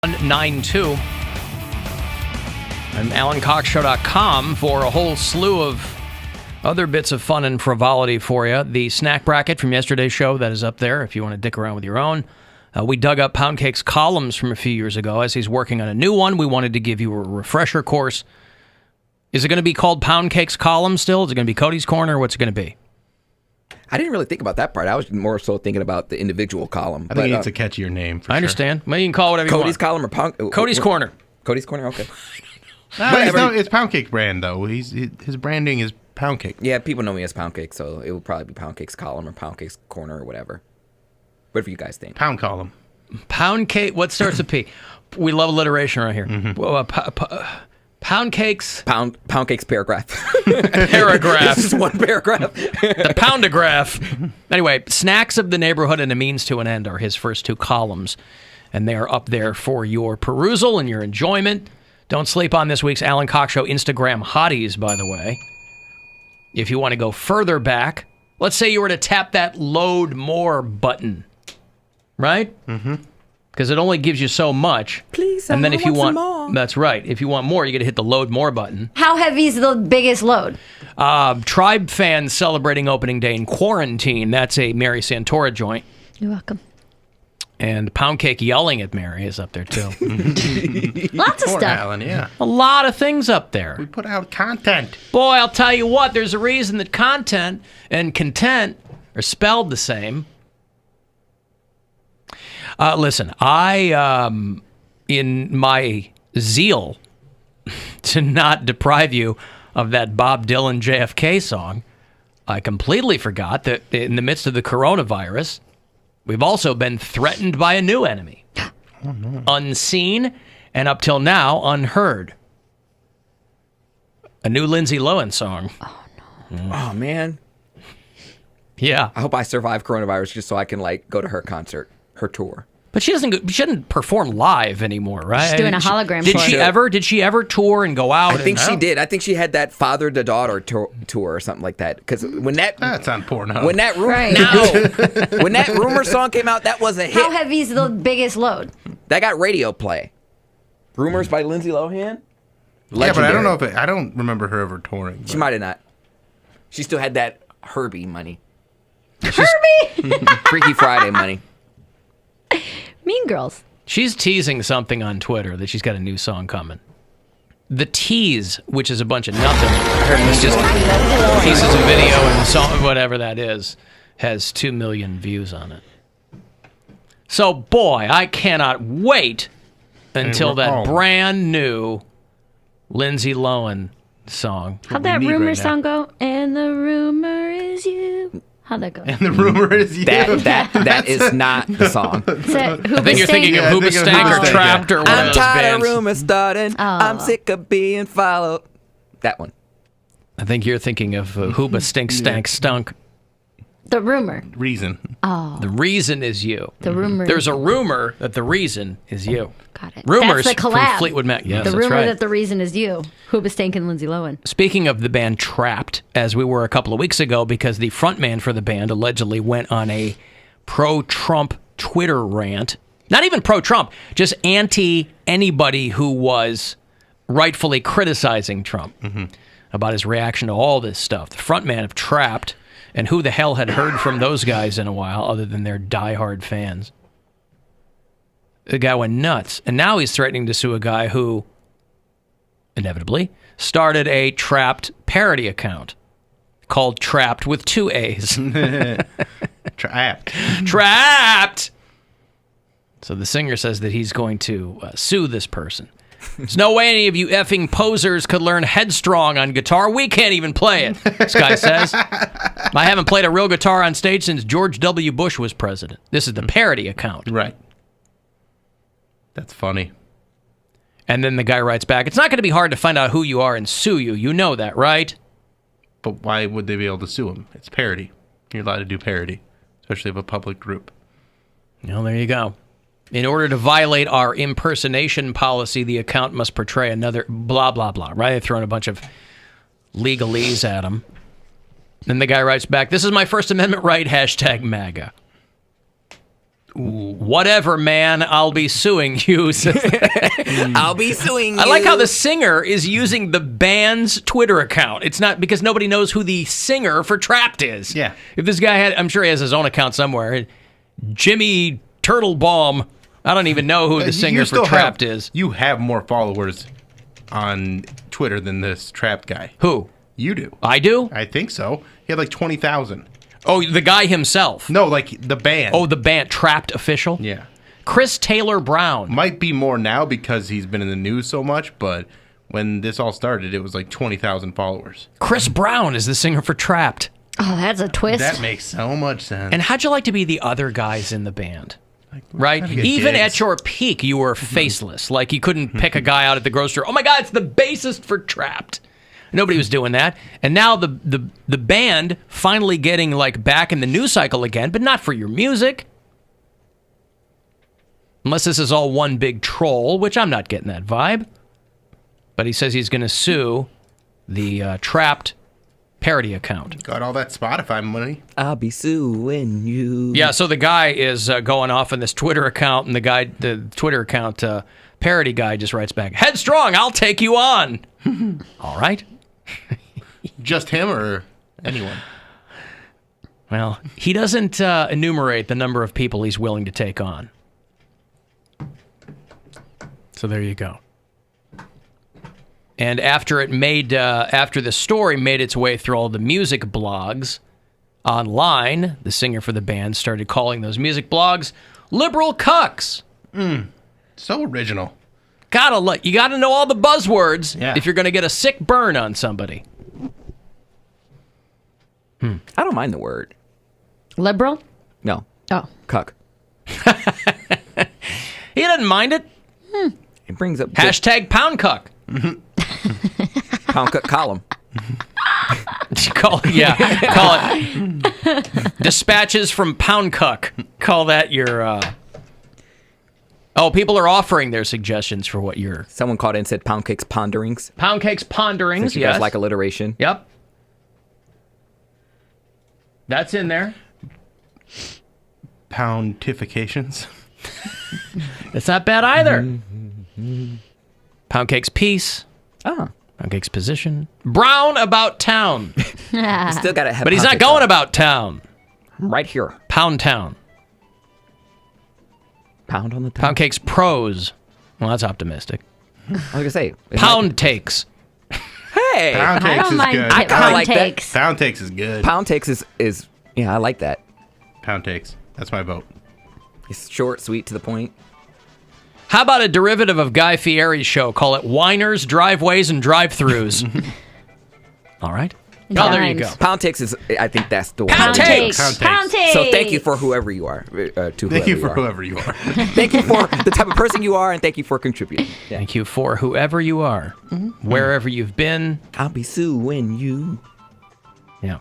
192 and AlanCoxShow.com for a whole slew of other bits of fun and frivolity for you. The snack bracket from yesterday's show, that is up there if you want to dick around with your own. We dug up Poundcake's columns from a few years ago. As he's working on a new one, we wanted to give you a refresher course. Is it going to be called Poundcake's column still? Is it going to be Cody's Corner? What's it going to be? I didn't really think about that part. I was more so thinking about the individual column. I think it needs a catchier name. I understand. Well, you can call it whatever Cody's you want. column or Pound? Cody's Corner. Cody's Corner, okay. It's Poundcake brand, though. His branding is Poundcake. Yeah, people know me as Poundcake, so it would probably be Poundcake's column or Poundcake's Corner or whatever. Whatever you guys think. Pound column. Poundcake. What starts with P? We love alliteration right here. Poundcake's... Poundcake's paragraph. Paragraph. This is one paragraph. The Poundagraph. Anyway, Snacks of the Neighborhood and a Means to an End are his first two columns, and they are up there for your perusal and your enjoyment. Don't sleep on this week's Alan Cox Show Instagram hotties, by the way. If you want to go further back, let's say you were to tap that Load More button, right? Mm-hmm. Because it only gives you so much. Please, and then if you want more. That's right. If you want more, you got to hit the Load More button. How heavy is the biggest load? Tribe fans celebrating opening day in quarantine. That's a Mary Santora joint. You're welcome. And Poundcake yelling at Mary is up there, too. Lots of Poor stuff. Alan, yeah. A lot of things up there. We put out content. Boy, I'll tell you what, there's a reason that content and content are spelled the same. Listen, I, in my zeal to not deprive you of that Bob Dylan JFK song, I completely forgot that in the midst of the coronavirus, we've also been threatened by a new enemy. Oh, no. Unseen and up till now unheard. A new Lindsay Lohan song. Oh, no. Oh, man. Yeah. I hope I survive coronavirus just so I can, go to her concert, her tour. But she shouldn't perform live anymore, right? She's doing a hologram tour. Did she ever tour and go out? I think she did. I think she had that father to daughter tour or something like that. Because That's on Pornhub. When that when that rumor song came out, that was a hit. How heavy is the biggest load? That got radio play. Rumors by Lindsay Lohan. Yeah, but I don't know I don't remember her ever touring. But. She might have not. She still had that Herbie money. Herbie. Freaky Friday money. Mean Girls. She's teasing something on Twitter that she's got a new song coming. The Tease, which is a bunch of nothing. It's just pieces of video and song, whatever that is, has 2 million views on it. So, boy, I cannot wait until that brand new Lindsay Lohan song. How'd that rumor song go? And the rumor is you. How'd that go? And the rumor is you. That is not the song. I think you're thinking of Hoobastank or Trapped or one of I'm those tired bands. of rumors starting. Oh. I'm sick of being followed. That one. I think you're thinking of Hoobastank Stank Stunk. The rumor. Reason. Oh. The reason is you. The rumor. There's a rumor that the reason is you. Got it. Rumors that's the from collab. Fleetwood Mac. Yes, the that's rumor right. that the reason is you. Hoobastank and Lindsay Lohan. Speaking of the band Trapped, as we were a couple of weeks ago, because the frontman for the band allegedly went on a pro-Trump Twitter rant. Not even pro-Trump, just anti-anybody who was rightfully criticizing Trump about his reaction to all this stuff. The frontman of Trapped, and who the hell had heard from those guys in a while other than their diehard fans? The guy went nuts. And now he's threatening to sue a guy who, inevitably, started a Trapped parody account called Trapped with 2 A's. Trapped. Trapped! So the singer says that he's going to sue this person. There's no way any of you effing posers could learn Headstrong on guitar. We can't even play it, this guy says. I haven't played a real guitar on stage since George W. Bush was president. This is the parody account. Right. That's funny. And then the guy writes back, it's not going to be hard to find out who you are and sue you. You know that, right? But why would they be able to sue him? It's parody. You're allowed to do parody, especially of a public group. Well, there you go. In order to violate our impersonation policy, the account must portray another blah, blah, blah, right? They're throwing a bunch of legalese at him. Then the guy writes back, this is my First Amendment right, hashtag MAGA. Whatever, man, I'll be suing you. I'll be suing you. I like how the singer is using the band's Twitter account. It's not because nobody knows who the singer for Trapped is. Yeah. If this guy had, I'm sure he has his own account somewhere. Jimmy Turtlebaum. I don't even know who the singer for Trapped is. You have more followers on Twitter than this Trapped guy. Who? You do. I do? I think so. He had like 20,000. Oh, the guy himself. No, like the band. Oh, the band Trapped official? Yeah. Chris Taylor Brown. Might be more now because he's been in the news so much, but when this all started, it was like 20,000 followers. Chris Brown is the singer for Trapped. Oh, that's a twist. That makes so much sense. And how'd you like to be the other guys in the band? Right? trying to get Even gigs. at your peak, you were faceless. Like, you couldn't pick a guy out at the grocery store. Oh, my God, it's the bassist for Trapped. Nobody was doing that. And now the band finally getting, like, back in the news cycle again, but not for your music. Unless this is all one big troll, which I'm not getting that vibe. But he says he's going to sue the Trapped parody account. Got all that Spotify money. I'll be suing you. Yeah, so the guy is going off on this Twitter account, and the Twitter account parody guy just writes back, "Headstrong, I'll take you on." All right. Just him or anyone? Well, he doesn't enumerate the number of people he's willing to take on. So there you go. And after the story made its way through all the music blogs online, the singer for the band started calling those music blogs liberal cucks. So original. You gotta know all the buzzwords Yeah. if you're gonna get a sick burn on somebody. I don't mind the word. Liberal? No. Oh. Cuck. He doesn't mind it. It brings up Hashtag pound cuck. pound cuck column. Call it dispatches from pound cuck. Call that your. Oh, people are offering their suggestions for what your Someone called in and said Poundcake's ponderings. Poundcake's ponderings. Since you Yes, guys like alliteration. Yep. That's in there. Poundifications. That's not bad either. Poundcake's piece. Ah. Poundcake's position. Brown about town. Still got to have But he's not Poundcake going on. about town. Right here. Pound town. Pound on the town. Poundcake's pros. Well, that's optimistic. I was going to say. it Pound takes. Hey. Pound I takes don't is mind good. I kinda like that. takes. Pound takes is good. Pound takes is yeah, I like that. Pound takes. That's my vote. It's short, sweet, to the point. How about a derivative of Guy Fieri's show? Call it Whiners, Driveways, and Drive-Throughs. All right. Oh, there you go. Pound takes is, I think that's the one. Pound takes. Pound takes. Pound takes. So thank you for whoever you are. Thank you for whoever you are. Thank you for the type of person you are, and thank you for contributing. Yeah. Thank you for whoever you are, wherever you've been. I'll be suing you. Yeah.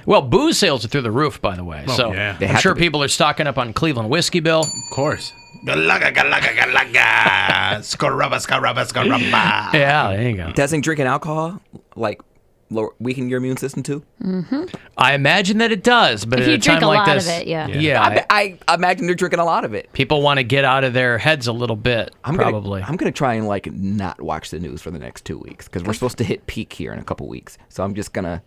Well, booze sales are through the roof, by the way. Oh, So yeah. They I'm have sure to be. people are stocking up on Cleveland whiskey, Bill. Of course. Galaga, galaga, galaga. Scarabba, scarabba, scarabba. Yeah, there you go. Doesn't drinking alcohol like weaken your immune system too? I imagine that it does, but If at you a time drink a like lot this, of it, yeah. yeah, I imagine they're drinking a lot of it. people want to get out of their heads a little bit, probably. I'm gonna try and like not watch the news for the next 2 weeks because we're supposed to hit peak here in a couple weeks. So I'm just gonna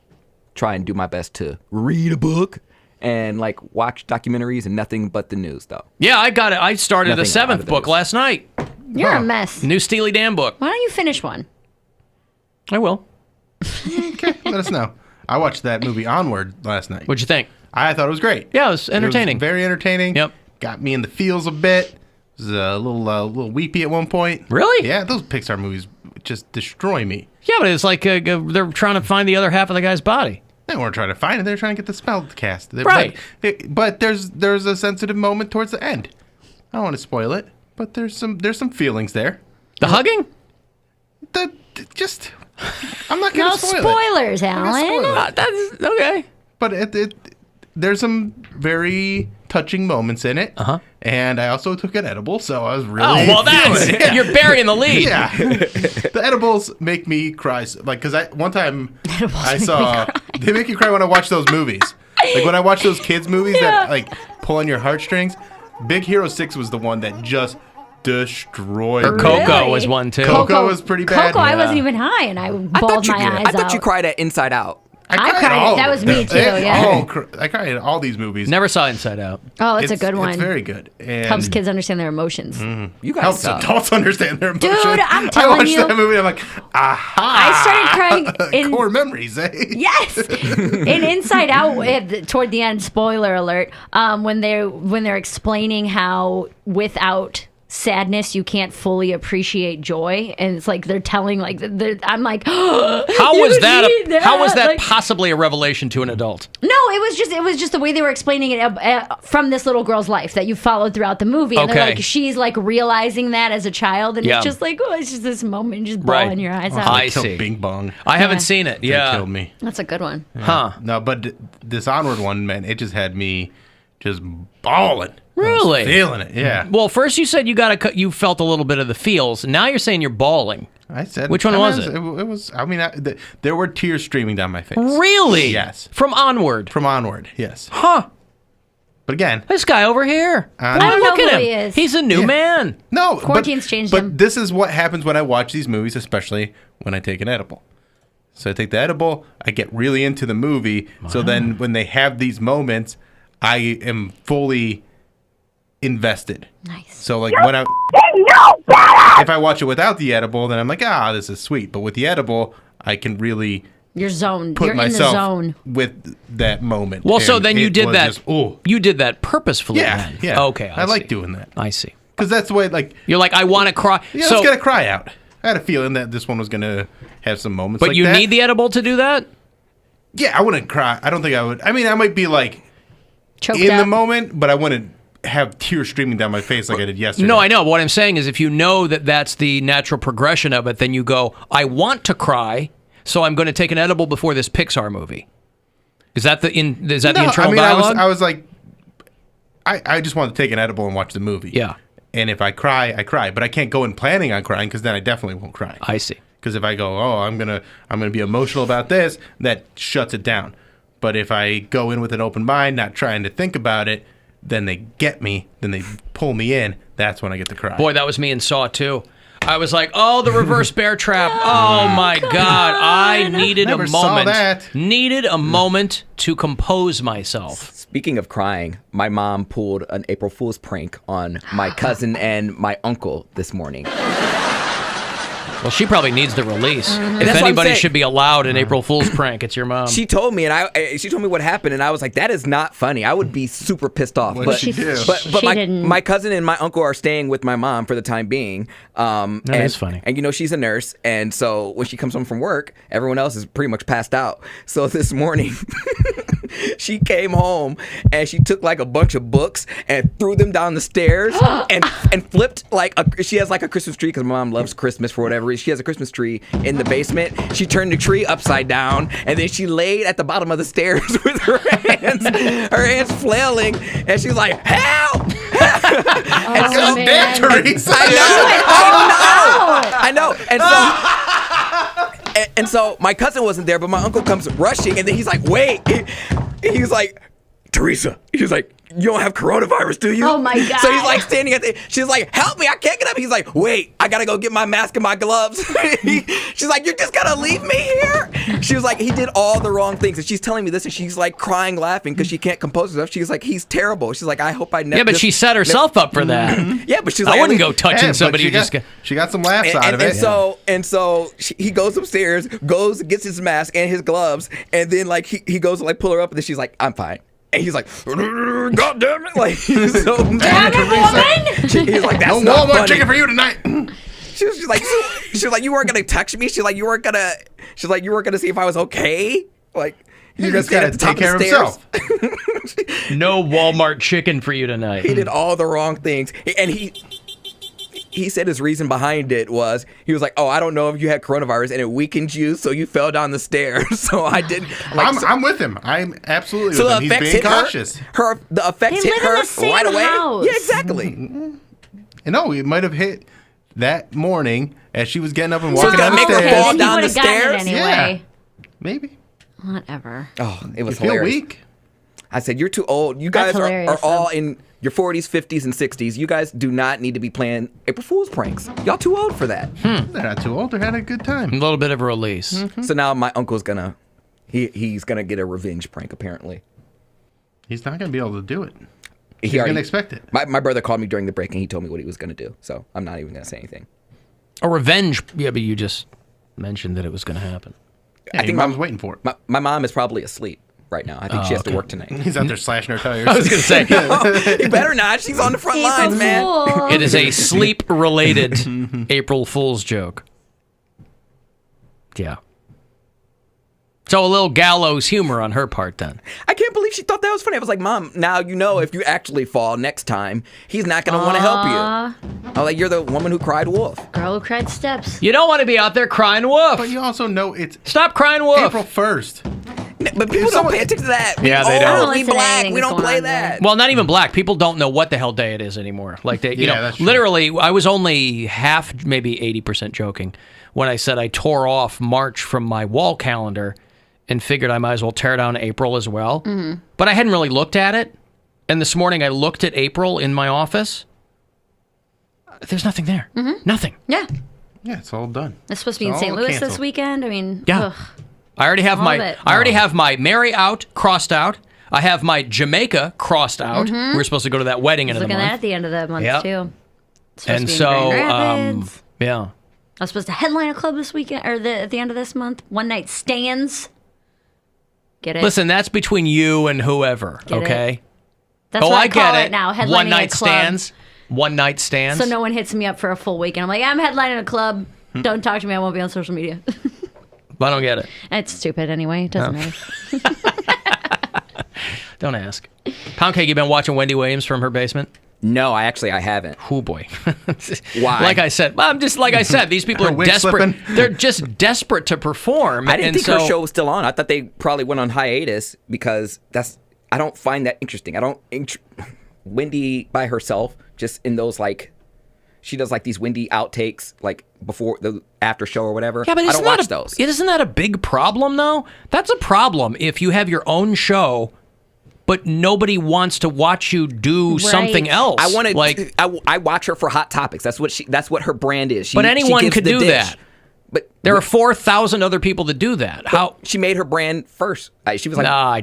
try and do my best to read a book and like watch documentaries and nothing but the news though. Yeah, I got it. I started Nothing the out 7th of the book news. last night. You're a mess. New Steely Dan book. Why don't you finish one? I will. Okay, let us know. I watched that movie Onward last night. What'd you think? I thought it was great. Yeah, it was entertaining. It was very entertaining. Yep. Got me in the feels a bit. Was a little weepy at one point. Really? Yeah, those Pixar movies just destroy me. Yeah, but it's like they're trying to find the other half of the guy's body. They weren't trying to find it. They're trying to get the spell cast. Right. But there's a sensitive moment towards the end. I don't want to spoil it, but there's some feelings there. The hugging? I'm not No gonna spoil it. spoilers, I'm not Alan. spoil it. That's okay. But there's some very touching moments in it. Uh-huh. And I also took an edible, so I was really Oh, well, that's feeling it. you're burying the lead. Yeah. The edibles make me cry. Like, because one time I saw, they make you cry when I watch those movies. Like, when I watch those kids' movies that, like, pull on your heartstrings. Big Hero 6 was the one that just destroyed Or me. Coco was one too. Coco was pretty bad. Coco, I Yeah. wasn't even high, and I bawled my eyes I thought out. you cried at Inside Out. I cried. all That of was them. me too. Yeah. I cried at all these movies. Never saw Inside Out. Oh, it's a good one. It's very good. And Helps kids understand their emotions. You guys helps suck. adults understand their emotions. Dude, I'm I telling watched you. that movie. I'm like, aha! I started crying in Core memories, eh? Yes, in Inside Out, toward the end. Spoiler alert! When they're explaining how without sadness you can't fully appreciate joy, and it's like they're telling I'm like, How was that? How was that Like, possibly a revelation to an adult? no, it was just the way they were explaining it from this little girl's life that you followed throughout the movie. And they're Okay. like, she's like realizing that as a child, and Yeah. it's just like, it's just this moment, just Right. bawling your eyes out. I Killed see. Bing Bong. I haven't Yeah. seen it. They Yeah. killed me. That's a good one. Huh. No, but this Onward one, man, it just had me just bawling. Really? I was feeling it, yeah. Well, first you said you felt a little bit of the feels. Now you're saying you're bawling. I said, Which one was it? It was. I mean, there were tears streaming down my face. Really? Yes. From Onward. From Onward, yes. Huh. But again, This guy over here. I Boy, don't know look at who him. he is. He's a new Yeah. man. no. Quarantine's changed but him. this is what happens when I watch these movies, especially when I take an edible. So I take the edible, I get really into the movie. So then when they have these moments, I am fully invested. Nice. So like when if I watch it without the edible, then I'm like, this is sweet. But with the edible, I can really You're zoned. put You're in the myself zone. with that moment. Well, so And then you it did was that. just, ooh. You did that purposefully. Yeah, Then. yeah. Okay. I like see. doing that I see. because that's the way. Like, You're like, I want to cry. yeah, so, let's get a cry out. I had a feeling that this one was gonna have some moments. but like you that. need the edible to do that. Yeah, I wouldn't cry. I don't think I would. I mean, I might be like Choked in up. the moment, but I wouldn't have tears streaming down my face like I did yesterday. No, I know. What I'm saying is, if you know that that's the natural progression of it, then you go, I want to cry, so I'm going to take an edible before this Pixar movie. Is that the internal dialogue? I was like, I just want to take an edible and watch the movie. Yeah. And if I cry, I cry. But I can't go in planning on crying because then I definitely won't cry. I see. Because if I go, I'm gonna be emotional about this, that shuts it down. But if I go in with an open mind, not trying to think about it, then they get me, then they pull me in. That's when I get to cry. Boy, that was me in Saw 2. I was like, oh, the reverse bear trap. Oh, my God. I needed Never a saw moment. that. Needed a moment to compose myself. Speaking of crying, my mom pulled an April Fool's prank on my cousin and my uncle this morning. Well, she probably needs the release. If That's what I'm anybody saying. should be allowed an April Fool's prank, it's your mom. She told me, she told me what happened, and I was like, "That is not funny." I would be super pissed off. What but did she do? but She my, didn't. my cousin and my uncle are staying with my mom for the time being. That is funny. And she's a nurse, and so when she comes home from work, everyone else is pretty much passed out. So this morning, she came home and she took like a bunch of books and threw them down the stairs and flipped she has like a Christmas tree because my mom loves Christmas for whatever reason. She has a Christmas tree in the basement. She turned the tree upside down and then she laid at the bottom of the stairs with her hands flailing, and she's like, "Help!" And so- man. Damn, Teresa. I know. And so my cousin wasn't there, but my uncle comes rushing, and then he's like, "Wait!" He's like, "Teresa," he's like, "You don't have coronavirus, do you?" Oh, my God. So he's like standing she's like, "Help me, I can't get up." He's like, "Wait, I gotta go get my mask and my gloves." She's like, "You're just gonna leave me here?" She was like, he did all the wrong things, and she's telling me this, and she's like crying, laughing because she can't compose herself. She's like, "He's terrible." She's like, "I hope I never." Yeah, but she set herself up for that. Yeah, but she's like, I wouldn't "At go least-" touching But somebody she who just got, she got some laughs out of it. He goes upstairs, gets his mask and his gloves, and then like he goes to like pull her up, and then she's like, "I'm fine." And he's like, "God damn it!" Like he's so mad. He's like, "That's No not Walmart funny." chicken for you tonight. She was like, "You weren't gonna touch me." She's like, "You weren't gonna see if I was okay." Like, you just got to take care of himself. no Walmart chicken for you tonight. He did all the wrong things, and he said his reason behind it was he was like, "Oh, I don't know if you had coronavirus and it weakened you, so you fell down the stairs." So I didn't. I'm with him. I'm absolutely So with the him. He's effects being hit cautious. the effects They hit live in her the same right away. house. Yeah, exactly. And no, it might have hit that morning as she was getting up and So walking it's down gonna the make her stairs. fall Then down you the would've gotten it stairs? anyway. Maybe. Whatever. Oh, it You was feel hilarious. weak. I said, "You're too old. You guys That's are hilarious, all though. in your 40s, 50s, and 60s. You guys do not need to be playing April Fool's pranks. Y'all too old for that. They're not too old. They're having a good A time. little bit of a release. So now my uncle's gonna, he's gonna get a revenge prank apparently. He's not going to be able to do it. He's going to expect it. My brother called me during the break and he told me what he was gonna do. So I'm not even gonna say anything. A revenge. Yeah, but you just mentioned that it was going to happen. Yeah, I think your mom's waiting for it. My mom is probably asleep right now. I think she has to okay. work tonight. He's out there slashing her tires. I was going to say, You better not. She's on the front lines, man. it is a sleep-related April Fool's joke. Yeah. So a little gallows humor on her part then. I can't believe she thought that was funny. I was like, Mom, now you know if you actually fall next time, he's not going to want to help you. I was like, you're the woman who cried wolf. Girl who cried steps. You don't want to be out there crying wolf. But you also know it's Stop crying wolf. April 1st. But people don't pay attention to that. Yeah, they don't. We Listen to black. anything We that's don't going play on there. that. Well, not even black. People don't know what the hell day it is anymore. Like they, Yeah, that's true. literally, I was only half, maybe 80% joking when I said I tore off March from my wall calendar and figured I might as well tear down April as well. Mm-hmm. But I hadn't really looked at it. And this morning I looked at April in my office. There's nothing there. Mm-hmm. Nothing. Yeah. Yeah, it's all done. It's supposed to be in It's St. all Louis this canceled. weekend. I mean, Yeah. ugh. I already have All my of it. Mary out crossed out. I have my Jamaica crossed out. Mm-hmm. We were supposed to go to that wedding in the Looking at that month. at the end of the month, Yep. too. It's supposed And to be in so, Grand Rapids. yeah. I was supposed to headline a club this weekend, or at the end of this month. One night stands. Get it? Listen, that's between you and whoever, Get it? okay? That's Oh, what I I get call it. it now. Headlining One night a club. stands. One night stands. So no one hits me up for a full weekend. I'm like, I'm headlining a club. Hmm. Don't talk to me. I won't be on social media. I don't get it. It's stupid anyway. It doesn't matter. Don't ask. Poundcake, you been watching Wendy Williams from her basement? No, I haven't. Oh boy. Why? Like I said, these people Her are wig desperate. slipping. They're just desperate to perform. I didn't and think so, her show was still on. I thought they probably went on hiatus because I don't find that interesting. Wendy by herself, just in those she does these Wendy outtakes before the after show or whatever. Yeah, but I don't watch those. Isn't that a big problem though? That's a problem if you have your own show, but nobody wants to watch you do something else. I want to. I watch her for Hot Topics. That's what her brand is. But anyone gives could the do dish. that. But There are 4,000 other people that do that. How? she made her brand first. She was like, Nah,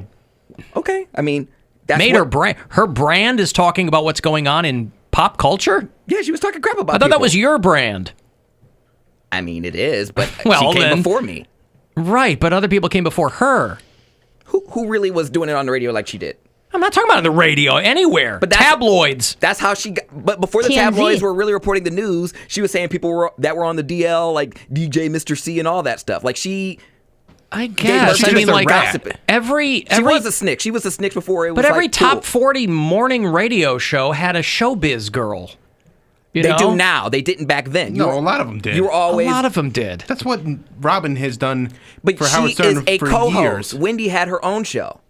okay. I mean, that's made what, her brand. Her brand is talking about what's going on in pop culture. Yeah, she was talking crap about. I thought that people. was your brand. I mean, it is, but Well, she came then. before me. Right, but other people came before her. Who really was doing it on the radio like she did? I'm not talking about on the radio, anywhere. But that's- tabloids. That's how she got. But before the TMZ. tabloids were really reporting the news, she was saying people that were on the DL, like DJ Mr. C and all that stuff. I guess. She's I mean, just a like rat. every She was a snitch. She was a snitch before it was. but every cool. top 40 morning radio show had a showbiz girl. You They know? do now. They didn't back then. No, a lot of them did. You were A always. lot of them did. That's what Robin has done But for she Howard Stern is a for co-host. years. Wendy had her own show.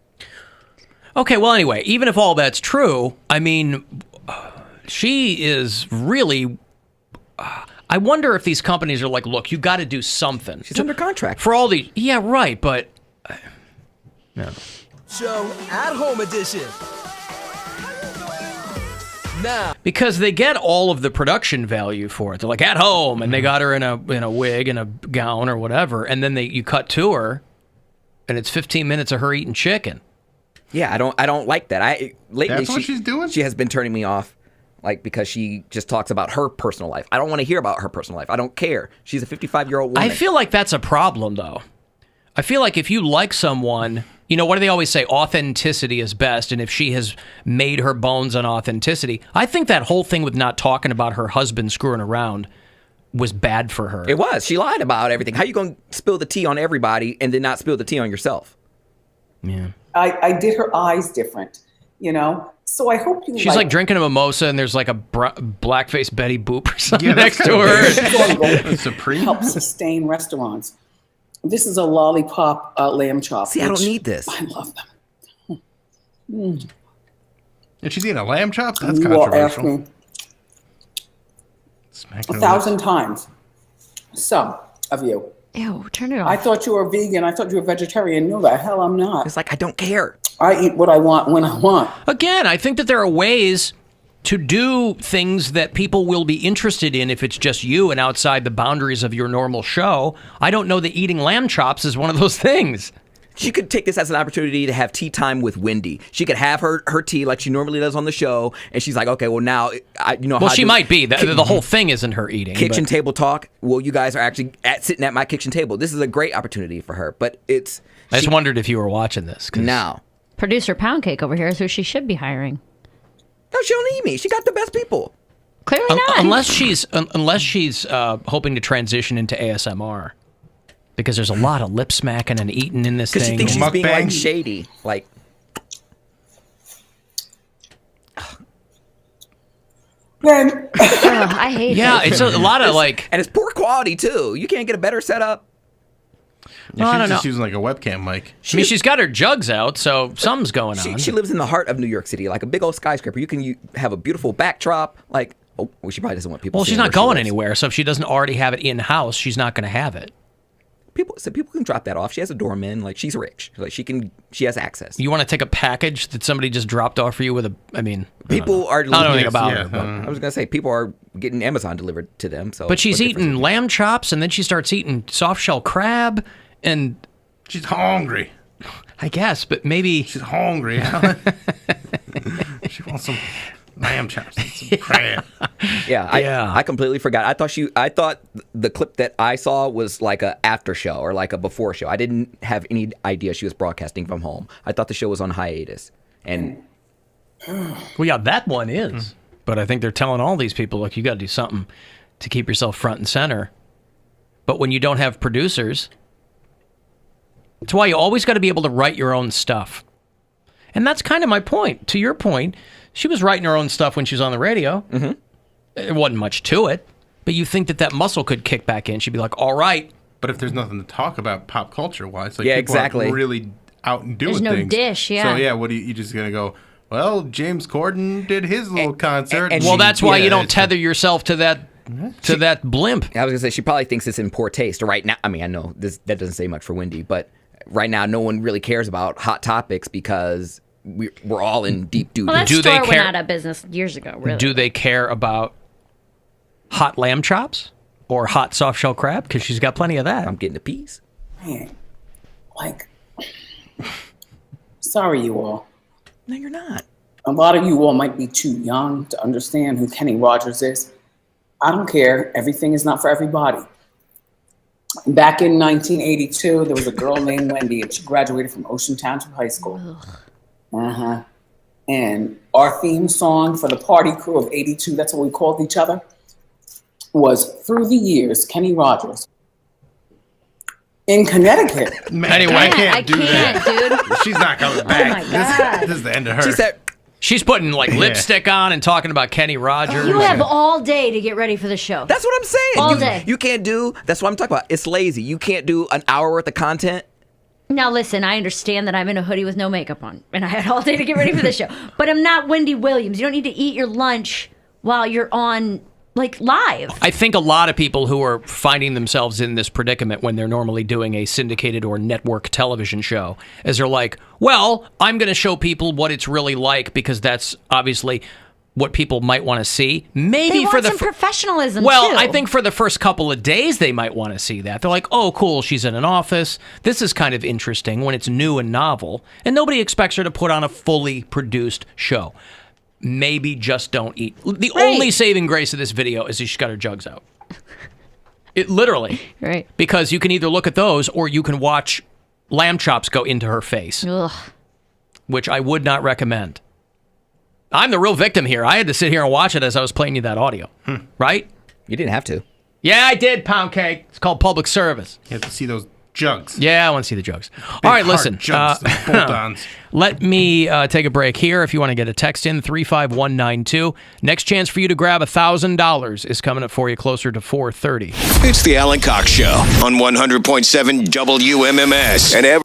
Okay, well, anyway, even if all that's true, I mean, she is really. I wonder if these companies are like, look, you got to do something. She's under contract. For all the. Yeah, right, but. No. Show at home edition. Now, Because they get all of the production value for it. They're like at home, and they got her in a wig and a gown or whatever, and then you cut to her, and it's 15 minutes of her eating chicken. Yeah, I don't like that. Lately That's what she's doing? She has been turning me off, because she just talks about her personal life. I don't want to hear about her personal life. I don't care. She's a 55-year-old woman. I feel like that's a problem, though. I feel like if you like someone, what do they always say? Authenticity is best. And if she has made her bones on authenticity, I think that whole thing with not talking about her husband screwing around was bad for her. It was. She lied about everything. How you going to spill the tea on everybody and then not spill the tea on yourself? Yeah. I did her eyes different, So I hope you. She's like drinking a mimosa and there's like a blackface Betty Boop or something Yeah, that's next to kinda her. weird. Supreme. help sustain restaurants. This is a lollipop lamb chop. See, I don't which need this. I love them. And she's eating a lamb chop? That's You will ask controversial. me Smacking her 1,000 times. Some of you. Ew, turn it off. I thought you were vegan. I thought you were vegetarian. No, the hell I'm not. It's like, I don't care. I eat what I want when I want. Again, I think that there are ways to do things that people will be interested in if it's just you and outside the boundaries of your normal show. I don't know that eating lamb chops is one of those things. She could take this as an opportunity to have tea time with Wendy. She could have her tea like she normally does on the show, and she's like, okay, well now, Well, she might be. The whole thing isn't her eating. Kitchen table talk. Well, you guys are actually sitting at my kitchen table. This is a great opportunity for her, but I just wondered if you were watching this. No. Producer Poundcake over here is who she should be hiring. No, she don't need me. She got the best people. Clearly not. Unless she's hoping to transition into ASMR. Because there's a lot of lip smacking and eating in this thing. Because she thinks she's being Mukbang. like shady. Like, Then I hate yeah, it. it's a lot of like. and it's poor quality too. You can't get a better setup. Well, I She's don't just know. using like a webcam mic. I mean, she's got her jugs out, so something's going on. She lives in the heart of New York City, like a big old skyscraper. You can have a beautiful backdrop. Like, well, she probably doesn't want people. Well, she's seeing not where she going lives. anywhere, so if she doesn't already have it in house, she's not going to have it. People can drop that off. She has a doorman. Like, she's rich. Like, she has access. You want to take a package that somebody just dropped off for you with a? I mean, People are. I don't know anything about Yeah, her, but, I was gonna say people are getting Amazon delivered to them. So, but she's what's the eating difference? lamb chops, and then she starts eating soft shell crab, and She's hungry. I guess, but maybe She's hungry, Alan. She wants some lamb chops and some crab. Yeah, I completely forgot. I thought the clip that I saw was like a after show or like a before show. I didn't have any idea she was broadcasting from home. I thought the show was on hiatus. And well, yeah, that one is. But I think they're telling all these people, look, you got to do something to keep yourself front and center. But when you don't have producers, it's why you always got to be able to write your own stuff. And that's kind of my point. To your point, she was writing her own stuff when she was on the radio. Mm-hmm. There wasn't much to it. But you think that muscle could kick back in. She'd be like, all right. But if there's nothing to talk about pop culture wise, like Yeah, people aren't exactly. really out and doing There's no things. dish, yeah. So yeah, what you just gonna go? Well, James Corden did his little concert. and Well, that's why Yeah, you don't it's- tether yourself to that blimp. I was gonna say she probably thinks it's in poor taste right now. I mean, I know that doesn't say much for Wendy, but right now no one really cares about hot topics because we're all in deep duty. Well, that Do they store went care- out of business years ago, really. Do they care about hot lamb chops or hot soft shell crab? Because she's got plenty of that. I'm getting a piece. man, like, sorry, you all. No, you're not. A lot of you all might be too young to understand who Kenny Rogers is. I don't care. Everything is not for everybody. Back in 1982, there was a girl named Wendy, and she graduated from Ocean Township High School. And our theme song for the party crew of 82, that's what we called each other, was Through the Years, Kenny Rogers. In Connecticut. Man, Anyway, I I can't do can't, that. dude. She's not coming back. my God. This is the end of her. She said, She's putting like lipstick on and talking about Kenny Rogers. You have all day to get ready for the show. that's what I'm saying. All day. You can't do, that's what I'm talking about. It's lazy. You can't do an hour worth of content. Now, listen, I understand that I'm in a hoodie with no makeup on, and I had all day to get ready for the show. But I'm not Wendy Williams. You don't need to eat your lunch while you're on, like, live. I think a lot of people who are finding themselves in this predicament when they're normally doing a syndicated or network television show is they're like, well, I'm going to show people what it's really like because that's obviously what people might want to see. Maybe They for want the some professionalism, well, too. I think for the first couple of days they might want to see that. They're like, oh, cool, she's in an office. This is kind of interesting when it's new and novel. And nobody expects her to put on a fully produced show. Maybe just don't eat. The Right. only saving grace of this video is that she's got her jugs out. It literally. Right. Because you can either look at those or you can watch lamb chops go into her face, Ugh. which I would not recommend. I'm the real victim here. I had to sit here and watch it as I was playing you that audio. Right? You didn't have to. Yeah, I did, Poundcake. It's called public service. You have to see those jugs. Yeah, I want to see the jugs. Big, All right, hard listen. Jugs, those bolt-ons. Let me take a break here. If you want to get a text in, 35192. Next chance for you to grab $1,000 is coming up for you closer to 4:30. It's the Alan Cox Show on 100.7 WMMS and every